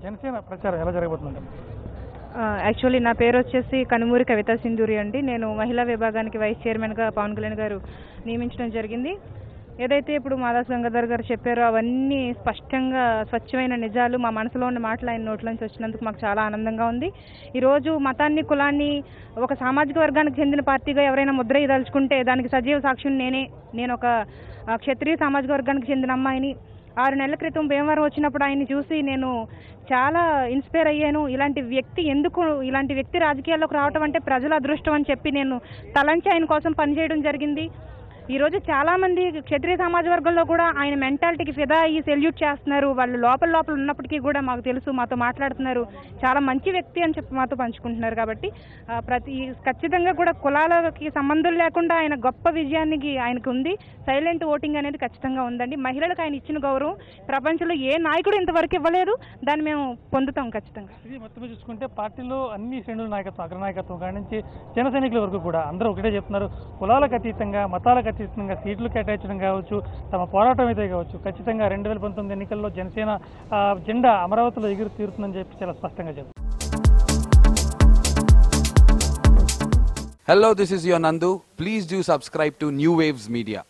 జనసేన ప్రచారం ఎలా జరగబోతుంది? యాక్చువల్లీ నా పేరు వచ్చేసి కనుమూరి కవితా సింధూరి అండి. నేను మహిళా విభాగానికి వైస్ చైర్మన్గా పవన్ కళ్యాణ్ గారు నియమించడం జరిగింది. ఏదైతే ఇప్పుడు మాదాసు గంగాధర్ గారు చెప్పారో అవన్నీ స్పష్టంగా స్వచ్ఛమైన నిజాలు, మా మనసులో ఉన్న మాటలు ఆయన నోట్లోంచి వచ్చినందుకు మాకు చాలా ఆనందంగా ఉంది. ఈరోజు మతాన్ని, కులాన్ని ఒక సామాజిక వర్గానికి చెందిన పార్టీగా ఎవరైనా ముద్ర ఇదలుచుకుంటే దానికి సజీవ సాక్ష్యం నేను ఒక క్షత్రియ సామాజిక వర్గానికి చెందిన అమ్మాయిని. 6 నెలల క్రితం భీమవరం వచ్చినప్పుడు ఆయన్ని చూసి నేను చాలా ఇన్స్పైర్ అయ్యాను. ఇలాంటి వ్యక్తి రాజకీయాల్లోకి రావటం అంటే ప్రజల అదృష్టం అని చెప్పి నేను తలంచి ఆయన కోసం పనిచేయడం జరిగింది. ఈరోజు చాలామంది క్షత్రియ సమాజ వర్గంలో కూడా ఆయన మెంటాలిటీకి ఫిదా అయ్యి సెల్యూట్ చేస్తున్నారు. వాళ్ళు లోపల ఉన్నప్పటికీ కూడా మాకు తెలుసు, మాతో మాట్లాడుతున్నారు, చాలా మంచి వ్యక్తి అని చెప్పి మాతో పంచుకుంటున్నారు. కాబట్టి ఖచ్చితంగా కూడా కులాలకి సంబంధం లేకుండా ఆయన గొప్ప విజయానికి ఆయనకు ఉంది. సైలెంట్ ఓటింగ్ అనేది ఖచ్చితంగా ఉందండి. మహిళలకు ఆయన ఇచ్చిన గౌరవం ప్రపంచంలో ఏ నాయకుడు ఇంతవరకు ఇవ్వలేదు. దాన్ని మేము పొందుతాం ఖచ్చితంగా. ఇది మొత్తం చూసుకుంటే పార్టీలో అన్ని శ్రేణుల నాయకత్వం, అగ్రనాయకత్వం కాడి నుంచి జన సైనికుల వరకు కూడా అందరూ ఒకటే చెప్తున్నారు, కులాలకు అతీతంగా, మతాలకు అతీతంగా సీట్లు కేటాయించడం కావచ్చు, తమ పోరాటం అయితే కావచ్చు, ఖచ్చితంగా 2019 ఎన్నికల్లో జనసేన జెండా అమరావతిలో ఎగురు తీరుతుందని చెప్పి చాలా స్పష్టంగా చెప్తారు. Hello, this is your Nandu. Please do subscribe to New Waves Media.